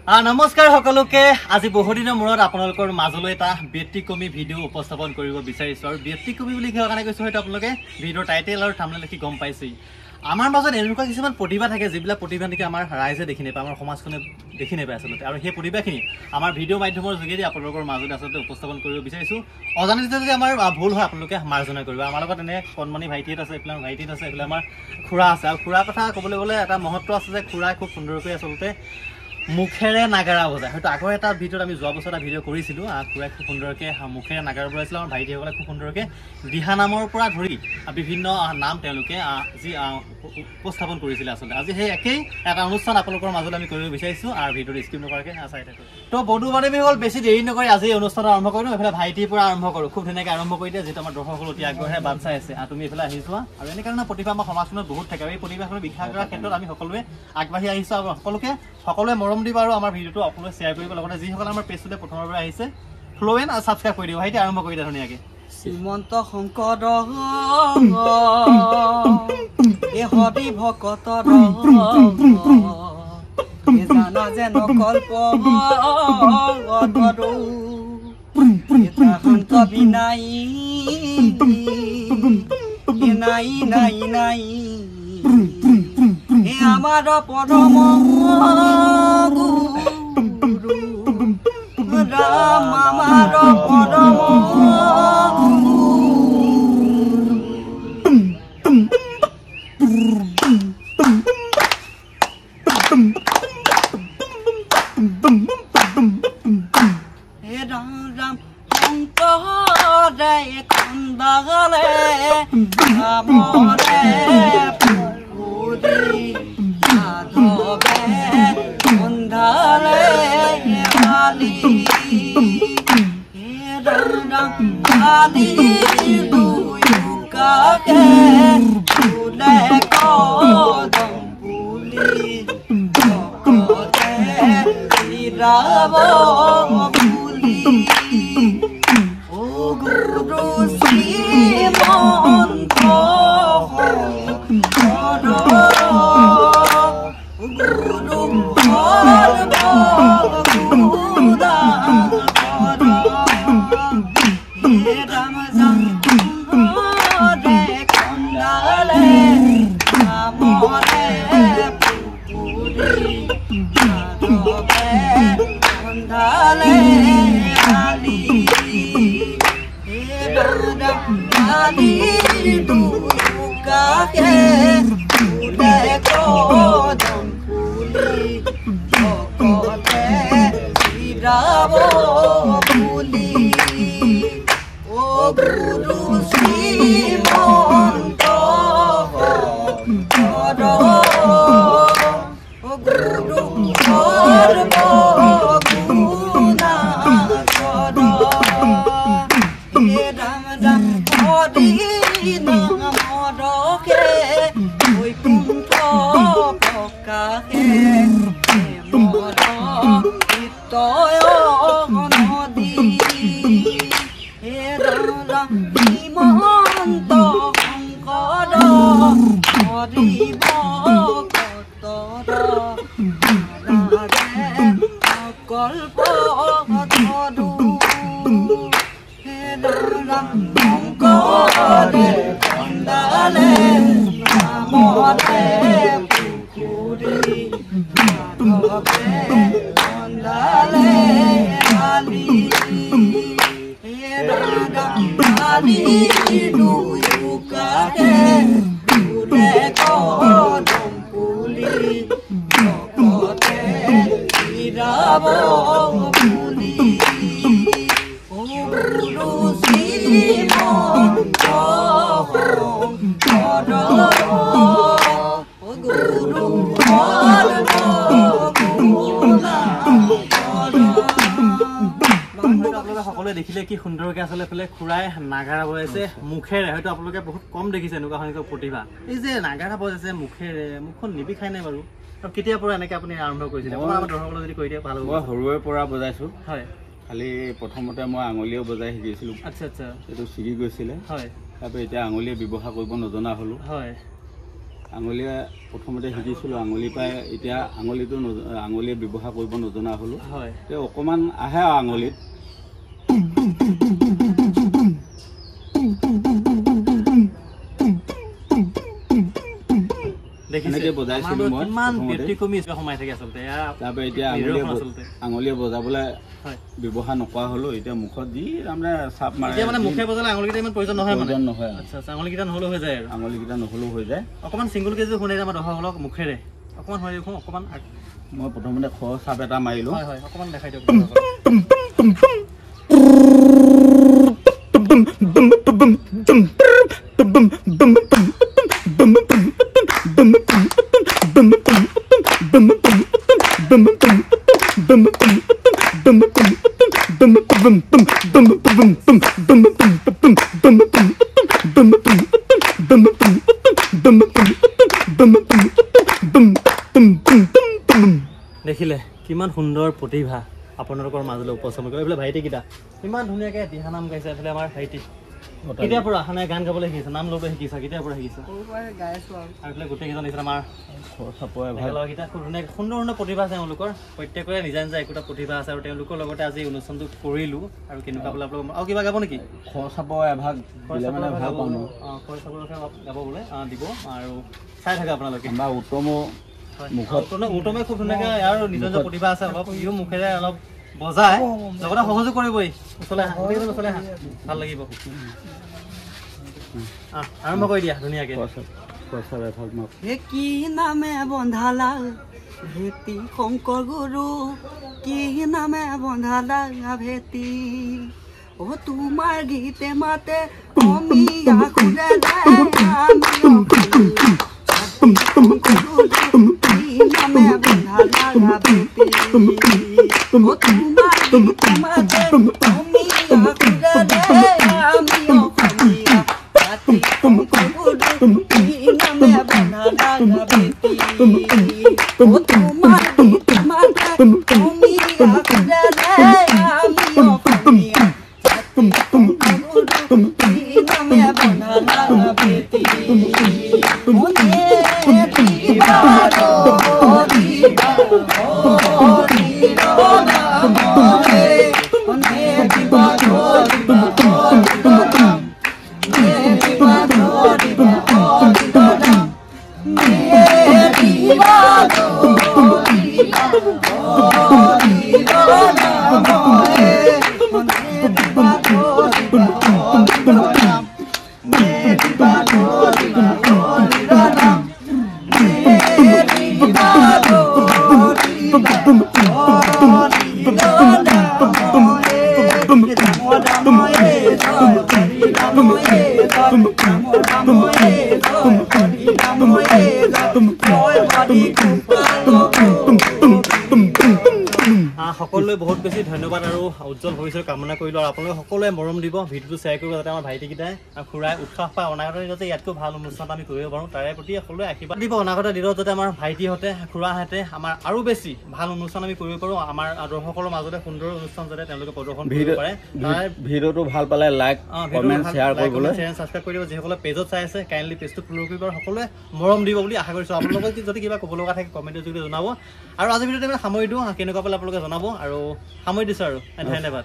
নমস্কাৰ সকলোকে আজি বহুদিনৰ মূৰত আপোনালোকৰ মাজলৈ এটা ব্যক্তিক্ৰমী ভিডিঅ' উপস্থাপন কৰিব বিচাৰিছো আৰু ব্যক্তিক্ৰমী বুলি কিয় কাৰণে কৈছো হয়তো আপোনালোকে ভিডিঅ'ৰ টাইটেল আৰু থাম্বনেল দেখি গম পাইছেই আমাৰ মাজত এনেকুৱা কিছুমান প্ৰতিভা থাকে যিবিলাক প্ৰতিভা নেকি আমাৰ ৰাইজে দেখি নাপায় আমাৰ সমাজখনে দেখি নাপায় আচলতে আৰু সেই প্ৰতিভাখিনি আমাৰ ভিডিঅ' মাধ্যমৰ যোগেদি আপোনালোকৰ মাজলৈ আচলতে উপস্থাপন কৰিব বিচাৰিছো অজানিতে যদি আমাৰ ভুল হয় আপোনালোকে মাৰ্জনা কৰিব আমাৰ লগত এনে কণমানি ভাইটি এটা আছে এইফালে ভাইটি আছে এইফালে আমাৰ খুৰা আছে আৰু খুৰাৰ কথা ক'বলৈ গ'লে এটা মহত্ব আছে যে খুৰাই খুব সুন্দৰকৈ আচলতে মুখেৰে নাগাৰা বজায় হয়তো আগৰ এটা ভিডিঅ'ত আমি যোৱা বছৰ এটা ভিডিঅ' কৰিছিলোঁ খুৰাই খুব সুন্দৰকৈ মুখেৰে নাগাৰা বজাইছিলোঁ আমাৰ ভাইটিসকলে খুব সুন্দৰকৈ দিহানামৰ পৰা ধৰি বিভিন্ন নাম তেওঁলোকে যি উপস্থাপন কৰিছিলে আচলতে আজি সেই একেই এটা অনুষ্ঠান আপোনালোকৰ মাজত আমি কৰিব বিচাৰিছোঁ আৰু ভিডিঅ'টো স্কিপ নকৰাকৈ চাই থাকোঁ তো বন্ধু বান্ধৱীসকল বেছি দেৰি নকৰি আজি এই অনুষ্ঠানটো আৰম্ভ কৰিলোঁ এইফালে ভাইটিৰ পৰা আৰম্ভ কৰোঁ খুব ধুনীয়াকৈ আৰম্ভ কৰি দিয়ে যিটো আমাৰ দৰ্শকসকল অতি আগ্ৰহেৰে বাট চাই আছে তুমি এইফালে আহি যোৱা আৰু এনেকুৱা ধৰণৰ প্ৰতিভা আমাৰ সমাজখনত বহুত থাকে আৰু এই প্ৰতিভাসমূহ বিকাশ কৰাৰ ক্ষেত্ৰত আমি সকলোৱে আগবাঢ়ি আহিছোঁ আৰু সকলোৱে মৰম দিব আৰু আমাৰ ভিডিঅ'টো সকলোৱে শ্বেয়াৰ কৰিব লগতে যিসকল আমাৰ পেজটোতে প্ৰথমৰ পৰা আহিছে ফ'ল' এণ্ড ছাবস্ক্ৰাইব কৰি দিব ভাইটি আৰম্ভ কৰি দিয়া ধুনীয়াকৈ শ্ৰীমন্ত শংকৰ এ হৰি ভকত জানা যে নকল্প শান্ত বিনাই নাই নাই নাই এ আমাৰ পৰম গুৰু ৰাম আমাৰ পৰম হে ৰাম ৰাম শংকৰে খণ্ডালে আমৰে পুৰি মাধৱে সন্ধালে মালি হে ৰাম ৰাম মালি দুয়োকাকে ফুলে কদম পুলি ভকতে ৰাব বুলি ও গুৰু শ্ৰীমন্ত সকলোৱে দেখিলে কি সুন্দৰকৈ আচলতে ফেলে খুৰাই নাগাৰা বজাইছে মুখেৰে হয়তো আপোনালোকে বহুত কম দেখিছে এনেকুৱা সংখ্যক প্ৰতিভা এই যে নাগাৰা বজাইছে মুখেৰে মুখখন নিবিখাই নাই বাৰু আৰু কেতিয়াৰ পৰা এনেকৈ আপুনি আৰম্ভ কৰিছিলে আমাৰ দৰ্শকসকলে যদি কৈ দিয়ে ভাল হ'ব। মই সৰুৰে পৰা বজাইছোঁ হয় খালি প্ৰথমতে মই আঙুলিও বজাই শিকিছিলোঁ আচ্ছা আচ্ছা এইটো ছিগি গৈছিলে হয় তাৰপৰা এতিয়া আঙুলিয়ে ব্যৱহাৰ কৰিব নজনা হ'লোঁ হয় আঙুলিয়ে প্ৰথমতে শিকিছিলোঁ আঙুলি পাই এতিয়া আঙুলিটো আঙুলিয়ে ব্যৱহাৰ কৰিব নজনা হ'লোঁ হয় তে অকণমান আহে আৰু আঙুলিত দেখিছে বজাইছিলোঁ মই কিমান ব্যতিক্ৰমী সোমাই থাকে আচলতে তাৰপৰা এতিয়া আঙুলিয়ে বজাবলৈ ব্যৱহাৰ নকৰা হ'লোঁ এতিয়া মুখত যি তাৰমানে চাপ মাৰে এতিয়া মানে মুখে বজালে আঙুলিকেইটা ইমান প্ৰয়োজন নহয় মানে নহয় আচ্ছা আচ্ছা আঙুলিকেইটা নহ'লেও হৈ যায় আৰু আঙুলিকেইটা নহ'লেও হৈ যায় অকণমান ছিংগুল কেজি শুনে আমাৰ দৰ্শকসকলক মুখেৰে অকণমান হৈ দেখোঁ অকণমান মই প্ৰথমতে চাপ এটা মাৰিলোঁ হয় হয় অকণমান দেখাই দিয়ক দেখিলে কিমান সুন্দৰ প্ৰতিভা আপোনালোকৰ মাজলৈ উপস্থাপন কৰে এইফালে ভাইটিকেইটা ইমান ধুনীয়াকৈ দিহানাম গাইছে এইফালে আমাৰ ভাইটি কেতিয়াৰ পৰা অহা নাই গান গাবলৈ শিকিছে নাম ল'বলৈ শিকিছা কেতিয়াৰ পৰা শিকিছা আৰু এইফালে গোটেইকেইজন আহিছে আমাৰ খেলুৱৈকেইটা খুব ধুনীয়া সুন্দৰ সুন্দৰ প্ৰতিভা আছে তেওঁলোকৰ প্ৰত্যেকৰে নিজা নিজা একোটা প্ৰতিভা আছে আৰু তেওঁলোকৰ লগতে আজি অনুষ্ঠানটো কৰিলোঁ আৰু কেনেকুৱা বোলে আপোনালোক আৰু কিবা গাব নেকি খৰচাপৰ এভাগ গাব বোলে দিব আৰু চাই থাকে আপোনালোকে বা উত্তমো উত্তমে খুব ধুনীয়াকৈ আৰু নিজৰ নিজৰ প্ৰতিভা আছে অলপ ইও মুখেৰে অলপ বজাই লগতে সহযোগ কৰিবই ওচৰলৈ আহা ভাল লাগিব আৰম্ভ কৰি দিয়া ধুনীয়াকৈ কি নামে বন্ধালা ভেটি শংকৰ গুৰু কি নামে বন্ধালা ভেটি ও তোমাৰ গীতে মাতে অমিয়া খুলে নামে বন্ধালা ভেটি ও তোমাৰ গীতে মাতে অমিয়া খুলে আমি অসমীয়া জাতি শংকৰ গুৰু নামে বন্ধালা ভেটি ও তোমাৰ গীতে মাতে অমিয়া খুলে আমি অসমীয়া জাতি শংকৰ গুৰু নামে বন্ধালা ভেটি মনে দিবাৰো সকলোৱে বহুত বেছি ধন্যবাদ আৰু উজ্জ্বল ভৱিষ্যত কামনা কৰিলোঁ আৰু আপোনালোকে সকলোৱে মৰম দিব ভিডিঅ'টো শ্বেয়াৰ কৰিব যাতে আমাৰ ভাইটিকেইটাই খুৰাই উৎসাহ পায় অনাগত যাতে ইয়াতকৈ ভাল অনুষ্ঠান আমি কৰিব পাৰোঁ তাৰে প্ৰতি সকলোৱে আশীৰ্বাদ দিব অনাগত দিনত যাতে আমাৰ ভাইটিহঁতে খুৰাহঁতে আমাৰ আৰু বেছি ভাল অনুষ্ঠান আমি কৰিব পাৰোঁ আমাৰ দৰ্শকৰ মাজতে সুন্দৰ অনুষ্ঠান যাতে তেওঁলোকে প্ৰদৰ্শন কৰিব পাৰে ভিডিঅ'টো ভাল পালে লাইক কমেণ্ট শ্বেয়াৰ কৰিবলৈ ছাবস্ক্ৰাইব কৰিব যিসকলে পেজত চাই আছে কাইণ্ডলি পেজটো ফ'ল' কৰিব আৰু সকলোৱে মৰম দিব বুলি আশা কৰিছোঁ আপোনালোকে যদি কিবা ক'ব লগা থাকে কমেণ্টৰ যোগেদি জনাব আৰু আজি ভিডিঅ'টো আমি সামৰি দিওঁ কেনেকুৱা পালে আপোনালোকে জনাব আৰু সামৰি দিছোঁ আৰু ধন্যবাদ